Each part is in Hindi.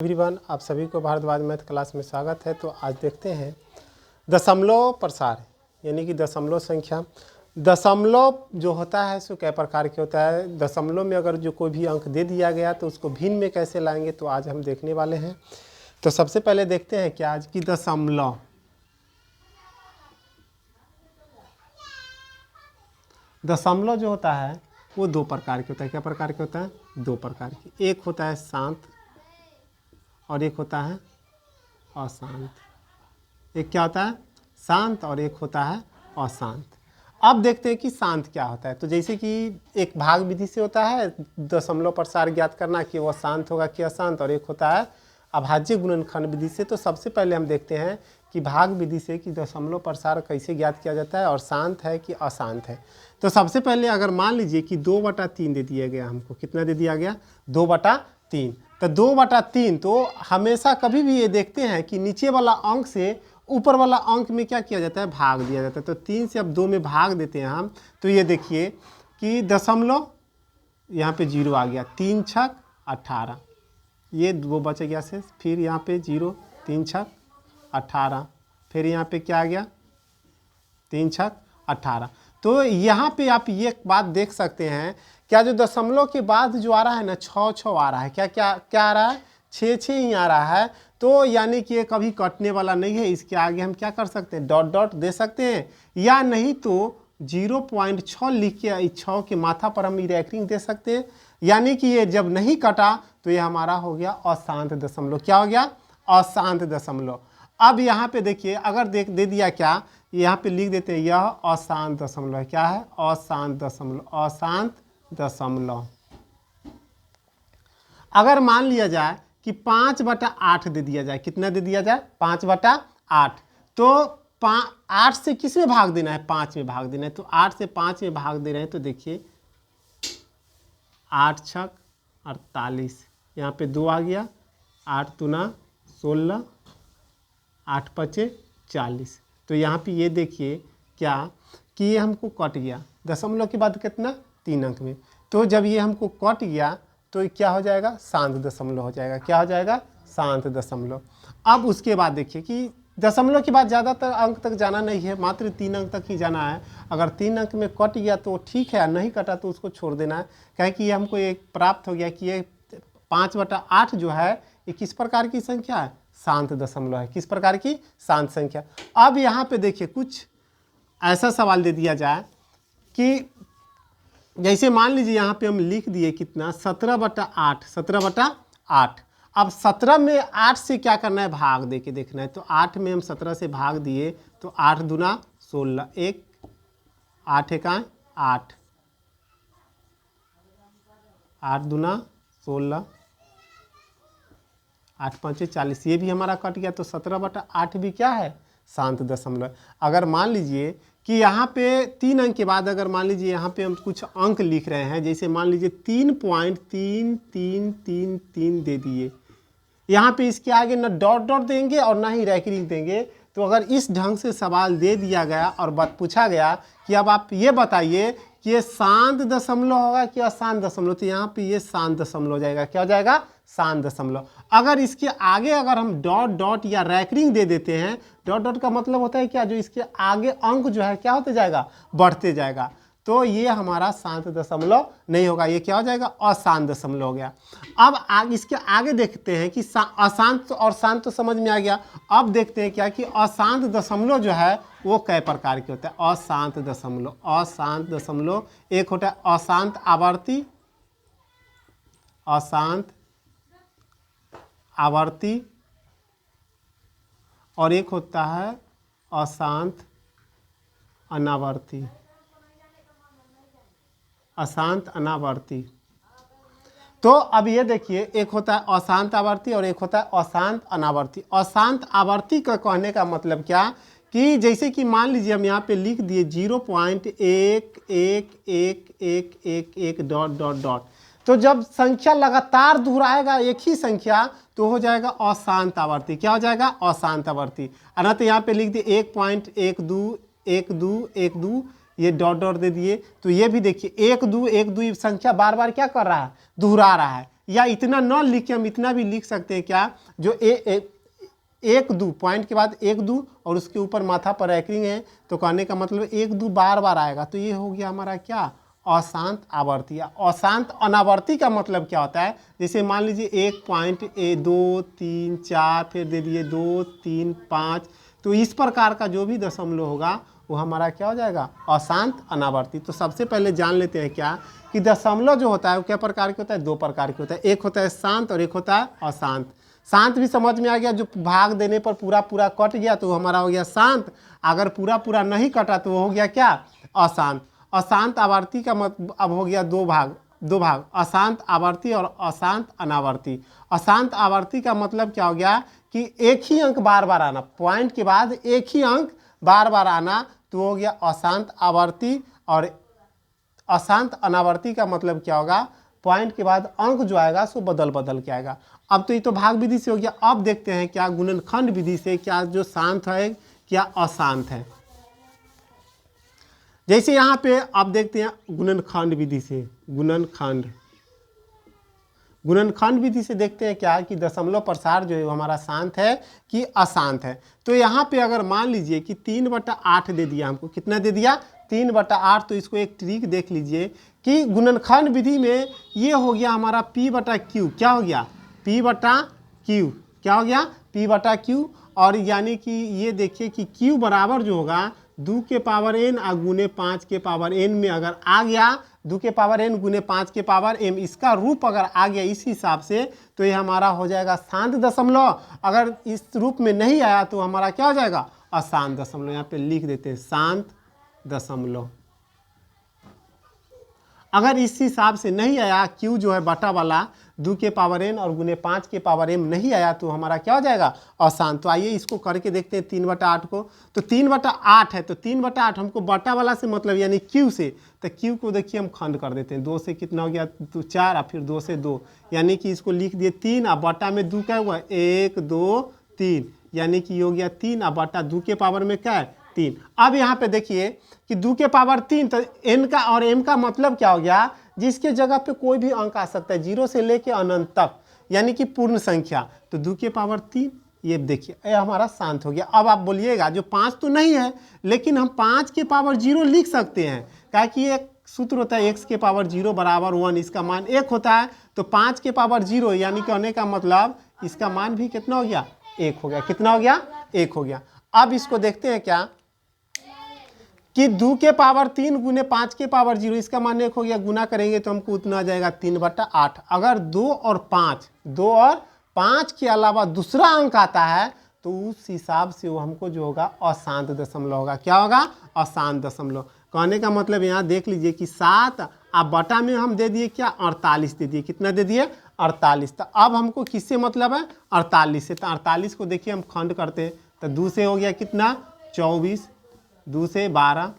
एवरीवन, आप सभी को भारद्वाज मैथ क्लास में स्वागत है। तो आज देखते हैं दशमलव प्रसार, यानी कि दशमलव संख्या। दशमलव जो होता है सो कई प्रकार के होता है। दशमलव में अगर जो कोई भी अंक दे दिया गया तो उसको भिन्न में कैसे लाएंगे, तो आज हम देखने वाले हैं। तो सबसे पहले देखते हैं कि आज की दशमलव। दशमलव जो होता है वो दो प्रकार के होता है। क्या प्रकार के होता है? दो प्रकार के। एक होता है शांत और एक होता है अशांत। एक क्या होता है? शांत और एक होता है अशांत। अब देखते हैं कि शांत क्या होता है। तो जैसे कि एक भाग विधि से होता है दशमलव प्रसार ज्ञात करना कि वह शांत होगा कि अशांत, और एक होता है अभाज्य गुणनखंड विधि से। तो सबसे पहले हम देखते हैं कि भाग विधि से कि दशमलव प्रसार कैसे ज्ञात किया जाता है और शांत है कि अशांत है। तो सबसे पहले अगर मान लीजिए कि 2/3 दे दिया गया हमको। कितना दे दिया गया? 2/3। तो 2/3 तो हमेशा कभी भी ये देखते हैं कि नीचे वाला अंक से ऊपर वाला अंक में क्या किया जाता है? भाग दिया जाता है। तो 3 से अब 2 में भाग देते हैं हम। तो ये देखिए कि दशमलव यहाँ पे 0 आ गया। 3 छक 18, ये वो बच गया से। फिर यहाँ पे 0, 3 छक 18, फिर यहाँ पे क्या आ गया? 3 छक 18। तो यहाँ पे आप ये बात देख सकते हैं, क्या जो दशमलव के बाद जो आ रहा है ना, 6 आ रहा है। क्या क्या क्या आ रहा है? 6 ही आ रहा है। तो यानी कि ये कभी कटने वाला नहीं है। इसके आगे हम क्या कर सकते हैं? डॉट डॉट दे सकते हैं, या नहीं तो 0.6 लिख के 6 के माथा पर हम रैंकिंग दे सकते हैं। यानी कि ये जब नहीं कटा तो ये हमारा हो गया अशांत दशमलव। क्या हो गया? अशांत दशमलव। अब यहाँ पे देखिए, अगर दे दिया क्या, यहाँ पे लिख देते हैं यह अशांत दशमलव है। क्या है? अशांत दशमलव। अशांत दशमलव। अगर मान लिया जाए कि 5/8 दे दिया जाए। कितना दे दिया जाए? 5/8। तो 8 से किस में भाग देना है? 5 में भाग देना है। तो 8 से 5 में भाग दे रहे हैं। तो देखिए 8 छक 48, यहाँ पे 2 आ गया। 8 दूना 16, 8 पचे 40। तो यहाँ पे ये देखिए क्या कि ये हमको कट गया। दशमलव के बाद कितना? 3 अंक में। तो जब ये हमको कट गया तो क्या हो जाएगा? शांत दशमलव हो जाएगा। क्या हो जाएगा? शांत दशमलव। अब उसके बाद देखिए कि दशमलव के बाद ज़्यादातर अंक तक जाना नहीं है, मात्र 3 अंक तक ही जाना है। अगर 3 अंक में कट गया तो ठीक है, नहीं कटा तो उसको छोड़ देना है। क्या कि ये हमको एक प्राप्त हो गया कि ये 5/8 जो है ये किस प्रकार की संख्या है? शांत दशमलव है। किस प्रकार की? शांत संख्या। अब यहाँ पे देखिए कुछ ऐसा सवाल दे दिया जाए कि जैसे मान लीजिए यहाँ पे हम लिख दिए कितना? 17/8। 17/8। अब 17 में 8 से क्या करना है? भाग दे के देखना है। तो 8 में हम 17 से भाग दिए तो 8 दूना 16, 1 8 एकाएं 8, 8 दूना 16, 8 5 40। ये भी हमारा कट गया। तो 17/8 भी क्या है? शांत दशमलव। अगर मान लीजिए कि यहाँ पे 3 अंक के बाद अगर मान लीजिए यहाँ पे हम कुछ अंक लिख रहे हैं, जैसे मान लीजिए 3.3333 दे दिए। यहाँ पे इसके आगे ना डॉट डॉट देंगे और ना ही रैंकिंग देंगे। तो अगर इस ढंग से सवाल दे दिया गया और बात पूछा गया कि अब आप ये बताइए कि ये शांत दशमलव होगा कि अशांत दशमलव, तो यहाँ पे ये शांत दशमलव हो जाएगा। क्या हो जाएगा? शांत दशमलव। अगर इसके आगे अगर हम डॉट डॉट या रैंकिंग दे देते हैं, डॉट डॉट का मतलब होता है क्या? जो इसके आगे अंक जो है क्या होते जाएगा? बढ़ते जाएगा। तो ये हमारा शांत दशमलव नहीं होगा। ये क्या हो जाएगा? अशांत दशमलव हो गया। अब इसके आगे देखते हैं कि अशांत और शांत तो समझ में आ गया। अब देखते हैं क्या कि अशांत दशमलव जो है वो कई प्रकार के होता है। अशांत दशमलव। अशांत दशमलव एक होता है अशांत आवर्ती, अशांत आवर्ती, और एक होता है अशांत अनावर्ती। अशांत अनावर्ती। तो अब ये देखिए, एक होता है अशांत आवर्ती और एक होता है अशांत अनावर्ती। अशांत आवर्ती का कहने का मतलब क्या कि जैसे कि मान लीजिए हम यहाँ पे लिख दिए 0.111111 डॉट डॉट डॉट। तो जब संख्या लगातार दोहराएगा एक ही संख्या तो हो जाएगा अशांत आवर्ती। क्या हो जाएगा? अशांत आवर्ती। अना तो यहाँ पे लिख दिए 1.121212, ये डॉट डॉट दे दिए। तो ये भी देखिए 1 2 1 2 संख्या बार बार क्या कर रहा है? दोहरा रहा है। या इतना न लिख के हम इतना भी लिख सकते हैं क्या, जो एक दू पॉइंट के बाद एक दू और उसके ऊपर माथा पर एंकरिंग है, तो कहने का मतलब एक दू बार बार आएगा, तो ये हो गया हमारा क्या, अशांत आवर्ती। अशांत अनावर्ती का मतलब क्या होता है, जैसे मान लीजिए 1.2 3 4 फिर दे दिए 2 3 5, तो इस प्रकार का जो भी दशमलव होगा वो हमारा क्या हो जाएगा, अशांत अनावर्ती। तो सबसे पहले जान लेते हैं क्या, कि दशमलव जो होता है वो क्या प्रकार के होता है, 2 प्रकार के होता है। एक होता है शांत और एक होता है अशांत। शांत भी समझ में आ गया, जो भाग देने पर पूरा पूरा कट गया तो हमारा हो गया शांत, अगर पूरा पूरा नहीं कटा तो वो हो गया क्या, अशांत। अशांत आवर्ती का मतलब अब हो गया दो भाग, अशांत आवर्ती और अशांत अनावर्ती। अशांत आवर्ती का मतलब क्या हो गया, कि एक ही अंक बार बार आना, पॉइंट के बाद एक ही अंक बार बार आना, तो हो गया अशांत आवर्ती। और अशांत अनावर्ती का मतलब क्या होगा, पॉइंट के बाद अंक जो आएगा सो बदल बदल के आएगा। अब तो ये तो भाग विधि से हो गया, अब देखते हैं क्या गुणनखंड विधि से क्या जो शांत है क्या अशांत है। जैसे यहाँ पे अब देखते हैं गुणनखंड विधि से, गुणनखंड विधि से देखते हैं क्या, कि दशमलव प्रसार जो है वो हमारा शांत है कि अशांत है। तो यहाँ पे अगर मान लीजिए कि 3/8 दे दिया हमको, कितना दे दिया, 3/8, तो इसको एक ट्रिक देख लीजिए कि गुणनखंड विधि में ये हो गया हमारा P/Q, क्या हो गया, P/Q, क्या हो गया, P/Q। और यानी कि ये देखिए कि Q बराबर जो होगा 2 के पावर n गुने 5 के पावर n में अगर आ गया, 2 के पावर n गुने 5 के पावर m, इसका रूप अगर आ गया इस हिसाब से, तो ये हमारा हो जाएगा शांत दशमलव। अगर इस रूप में नहीं आया तो हमारा क्या हो जाएगा, अशांत दशमलव। यहाँ पे लिख देते हैं शांत दशमलव। अगर इस हिसाब से नहीं आया, Q जो है बटा वाला 2 के पावर n और गुने 5 के पावर m नहीं आया, तो हमारा क्या हो जाएगा, अशांत। तो आइए इसको करके देखते हैं 3/8 को। तो 3/8 है, तो 3/8 हमको बटा वाला से मतलब यानी Q से, तो Q को देखिए हम खंड कर देते हैं, 2 से कितना हो गया, तो 4 और फिर 2 से 2, यानी कि इसको लिख दिए 3 और बटा में 2 क्या हुआ, 1 2 3, यानी कि हो गया 3 और बटा 2 के पावर में क्या है, 3। अब यहाँ पे देखिए कि 2 के पावर 3, तो n का और m का मतलब क्या हो गया, जिसके जगह पे कोई भी अंक आ सकता है, 0 से लेके अनंत तक, यानी कि पूर्ण संख्या। तो 2 के पावर 3, ये देखिए ये हमारा शांत हो गया। अब आप बोलिएगा जो 5 तो नहीं है, लेकिन हम 5 के पावर 0 लिख सकते हैं, क्या कि एक सूत्र होता है x के पावर 0 बराबर 1, इसका मान 1 होता है। तो 5 के पावर 0 यानी कहने का मतलब इसका मान भी कितना हो गया, 1 हो गया। कितना हो गया, 1 हो गया। अब इसको देखते हैं क्या, कि 2 के पावर 3 गुने 5 के पावर 0, इसका मान 1 हो गया, गुना करेंगे तो हमको उतना आ जाएगा 3/8। अगर 2 और 5 के अलावा दूसरा अंक आता है, तो उस हिसाब से वो हमको जो होगा अशांत दशमलव होगा। क्या होगा, अशांत दशमलव। कहने का मतलब यहाँ देख लीजिए कि 7 अब बटा में हम दे दिए क्या, 48 दे दिए। कितना दे दिए, 48। तो अब हमको किससे मतलब है, 48 से। तो 48 को देखिए हम खंड करते हैं, तो 2 से हो गया कितना, 24, 2 से 12,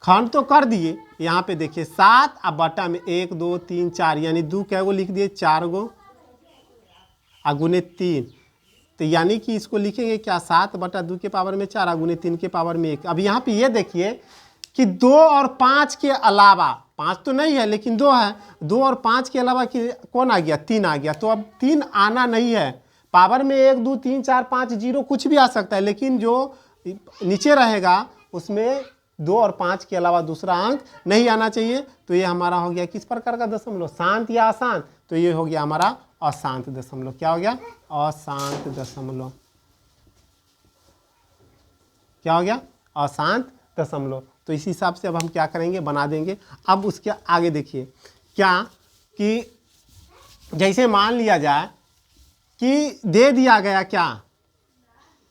खंड तो कर दिए। यहाँ पे देखिए 7 अब बटा में 1 2 3 4, यानी 2 क्या गो लिख दिए, 4 गो गुने 3, तो यानी कि इसको लिखेंगे क्या, 7/2 के पावर में 4 गुने 3 के पावर में 1। अब यहाँ पे ये देखिए कि 2 और 5 के अलावा, 5 तो नहीं है लेकिन 2 है, 2 और 5 के अलावा कि कौन आ गया, 3 आ गया। तो अब 3 आना नहीं है, पावर में 1 2 3 4 5 0 कुछ भी आ सकता है, लेकिन जो नीचे रहेगा उसमें 2 और 5 के अलावा दूसरा अंक नहीं आना चाहिए। तो ये हमारा हो गया किस प्रकार का दशमलव, शांत या अशांत। तो ये हो गया हमारा अशांत दशमलव। क्या हो गया, अशांत दशमलव। क्या हो गया, अशांत दशमलव। तो इस हिसाब से अब हम क्या करेंगे, बना देंगे। अब उसके आगे देखिए क्या, कि जैसे मान लिया जाए कि दे दिया गया क्या,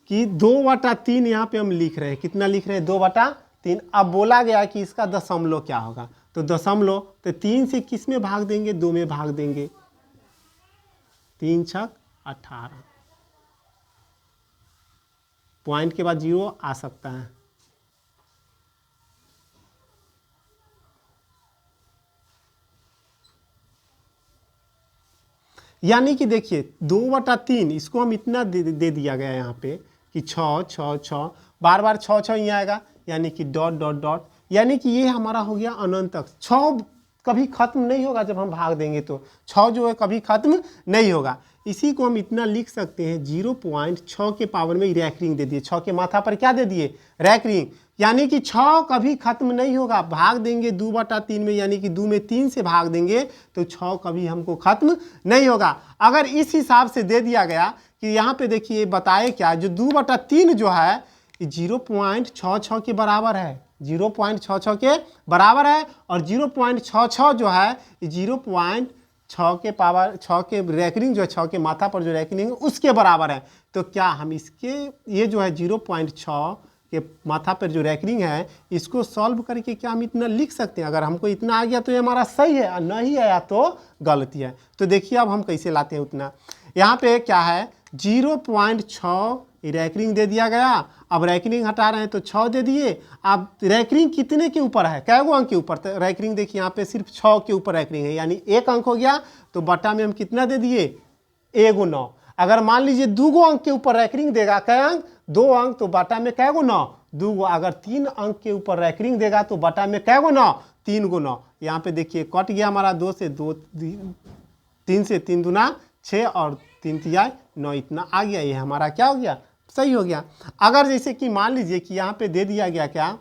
कि 2/3 यहाँ पे हम लिख रहे हैं, कितना लिख रहे हैं, 2/3। अब बोला गया कि इसका दशमलव क्या होगा, तो दशमलव, तो 3 से किस में भाग देंगे, 2 में भाग देंगे, 3 6 18, पॉइंट के बाद 0 आ सकता है। यानी कि देखिए 2/3 इसको हम इतना दे दिया गया यहाँ पे कि 6 6 6, बार बार 6 6 ही आएगा, यानी कि डॉट डॉट डॉट, यानी कि ये हमारा हो गया अनंत तक। 6 कभी खत्म नहीं होगा जब हम भाग देंगे तो 6 जो है कभी खत्म नहीं होगा। इसी को हम इतना लिख सकते हैं 0.6 के पावर में रैक रिंग दे दिए, 6 के माथा पर क्या दे दिए, रैक रिंग, यानी कि 6 कभी खत्म नहीं होगा। भाग देंगे 2/3 में, यानी कि 2 में 3 से भाग देंगे तो 6 कभी हमको खत्म नहीं होगा। अगर इस हिसाब से दे दिया गया कि यहाँ पे देखिए बताए क्या, जो 2/3 जो है 0.66 के बराबर है, 0.66 के बराबर है, और 0.66 जो है 0.6 के पावर 6 के रैकरिंग जो है 6 के माथा पर जो रैकरिंग है उसके बराबर है। तो क्या हम इसके ये जो है 0.6 के माथा पर जो रैकरिंग है इसको सॉल्व करके क्या हम इतना लिख सकते हैं? अगर हमको इतना आ गया तो ये हमारा सही है, और नहीं आया तो गलती है। तो देखिए अब हम कैसे लाते हैं उतना। यहाँ पे क्या है 0.6 रैकरिंग दे दिया गया, अब रैकरिंग हटा रहे हैं तो 6 दे दिए। अब रैकरिंग कितने के ऊपर है, कै गो अंक के ऊपर? तो रैकरिंग देखिए यहाँ पे सिर्फ 6 के ऊपर रैकरिंग है, यानी 1 अंक हो गया। तो बटा में हम कितना दे दिए, 1 9। अगर मान लीजिए 2 गो अंक के ऊपर रैकरिंग देगा, कै अंक, 2 अंक, तो बटा में कै गो 9, 2 गो। अगर 3 अंक के ऊपर रैकरिंग देगा तो बटा में कै गो 9, 3 गो 9। यहाँ पे देखिए कट गया हमारा 2 से 2, 3 से 3 दूना 6 और 3 तिया 9, इतना आ गया। ये हमारा क्या हो गया, सही हो गया। अगर जैसे कि मान लीजिए कि यहाँ पे दे दिया गया क्या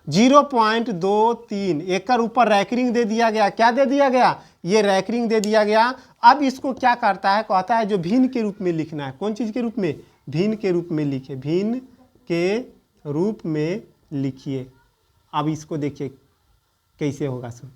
0.23, एक ऊपर रैकरिंग दे दिया गया, क्या दे दिया गया, ये रैकरिंग दे दिया गया। अब इसको क्या करता है, कहता है जो भिन्न के रूप में लिखना है। कौन चीज़ के रूप में, भिन्न के रूप में लिखे, भिन्न के रूप में लिखिए। अब इसको देखिए कैसे होगा सुन।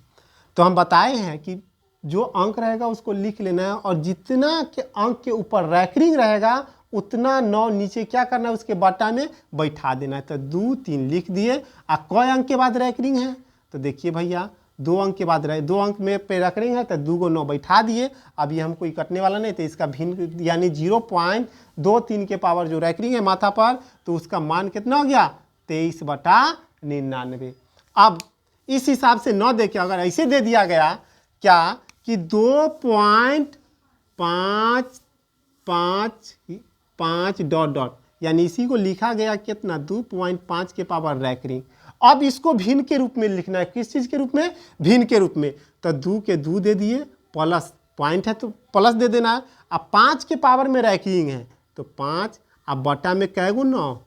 तो हम बताए हैं कि जो अंक रहेगा उसको लिख लेना है, और जितना के अंक के ऊपर रैकरिंग रहेगा उतना 9 नीचे क्या करना है, उसके बटा में बैठा देना है। तो 2 3 लिख दिए। और कई अंक के बाद रैकरिंग है, तो देखिए भैया 2 अंक के बाद 2 अंक में पे रैकरिंग है, तो 2 को 9 बैठा दिए। अब ये हमको कटने वाला नहीं, तो इसका भिन्न यानी 0.23 के पावर जो रैकरिंग है माथा पर, तो उसका मान कितना हो गया, 23/99। अब इस हिसाब से 9 देखिए, अगर ऐसे दे दिया गया क्या कि 2.55 डॉट डॉट, यानी इसी को लिखा गया कितना, 2.5 के पावर रैकरिंग। अब इसको भिन्न के रूप में लिखना है, किस चीज़ के रूप में, भिन्न के रूप में। तो 2 के 2 दे दिए, प्लस पॉइंट है तो प्लस दे देना है। अब 5 के पावर में रैकरिंग है तो 5, अब बटा में कै गो 9,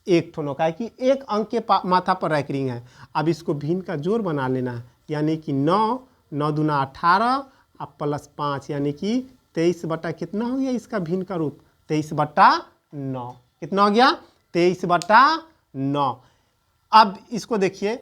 1 ठो 9, का है कि 1 अंक के माथा पर रैकरिंग है। अब इसको भिन्न का जोड़ बना लेना है, यानी कि 9 9 दूना 18, अब प्लस 5, यानी कि 23 बटा कितना हो गया इसका भिन्न का रूप, 23/9। कितना हो गया, 23/9। अब इसको देखिए,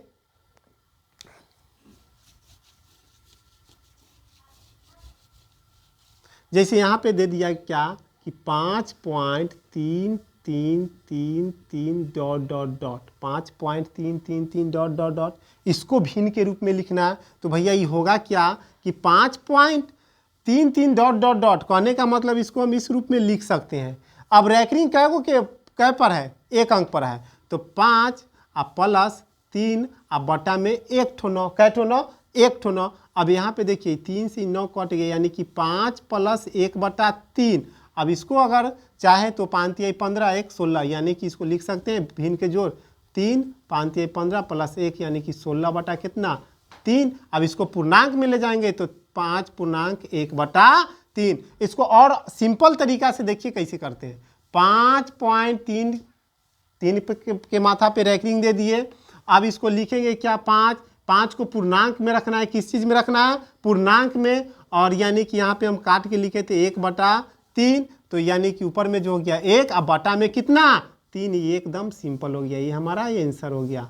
जैसे यहाँ पे दे दिया क्या कि 5.3333 dot dot dot, 5.333 dot dot dot, इसको भिन्न के रूप में लिखना है। तो भैया ये होगा क्या कि 5.33 डॉट डॉट डॉट, कहने का मतलब इसको हम इस रूप में लिख सकते हैं। अब रैकरिंग कै गो के कै पर है, 1 अंक पर है, तो 5 अब प्लस 3 अब बटा में 1 ठो 9, कै ठो 9, 1 ठो 9। अब यहाँ पे देखिए 3 से 9 कट गए, यानी कि 5 + 1/3। अब इसको अगर चाहे तो 5 × 15 1 16, यानी कि इसको लिख सकते हैं भिन्न के जोड़ 3, 5 × 15 + 1, यानी कि 16 बटा कितना, 3। अब इसको पूर्णांक में ले जाएंगे तो 5.1/3। इसको और सिंपल तरीका से देखिए कैसे करते हैं। 5.3 के माथा पे रैकरिंग दे दिए। अब इसको लिखेंगे क्या, 5 को पूर्णांक में रखना है, किस चीज़ में रखना है, पूर्णांक में। और यानी कि यहाँ पे हम काट के लिखे थे 1/3, तो यानी कि ऊपर में जो हो गया 1, अब बटा में कितना, 3। ये एकदम सिंपल हो गया, ये हमारा ये आंसर हो गया।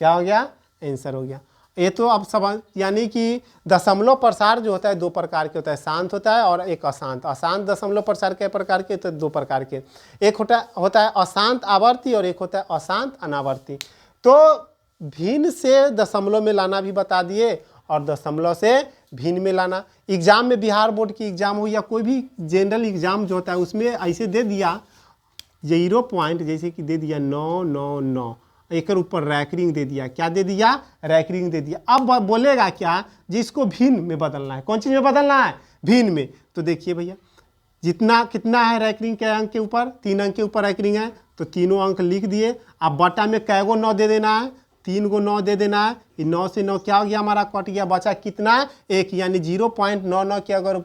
क्या हो गया, आंसर हो गया। ये तो अब सब, यानी कि दशमलव प्रसार जो होता है 2 प्रकार के होता है, शांत होता है और एक अशांत। अशांत दशमलव प्रसार कै प्रकार के, तो 2 प्रकार के। एक होता है अशांत आवर्ती, और एक होता है अशांत अनावर्ती। तो भिन्न से दशमलव में लाना भी बता दिए, और दशमलव से भिन्न में लाना। एग्जाम में बिहार बोर्ड की एग्जाम हो या कोई भी जनरल एग्जाम जो होता है उसमें ऐसे दे दिया 0 पॉइंट, जैसे कि दे दिया 9 9 9, एक ऊपर रैकरिंग दे दिया, क्या दे दिया, रैकरिंग दे दिया। अब बोलेगा क्या, जिसको भिन्न में बदलना है, कौन चीज़ में बदलना है, भिन्न में। तो देखिए भैया जितना कितना है रैकरिंग के अंक के ऊपर, 3 अंक के ऊपर रैकरिंग है, तो तीनों अंक लिख दिए। अब बटा में कै गो 9 दे देना है, 3 को 9 दे देना है। 9 से 9 क्या हो गया हमारा, कट गया, बचा कितना 1, यानी 0.99 के अगर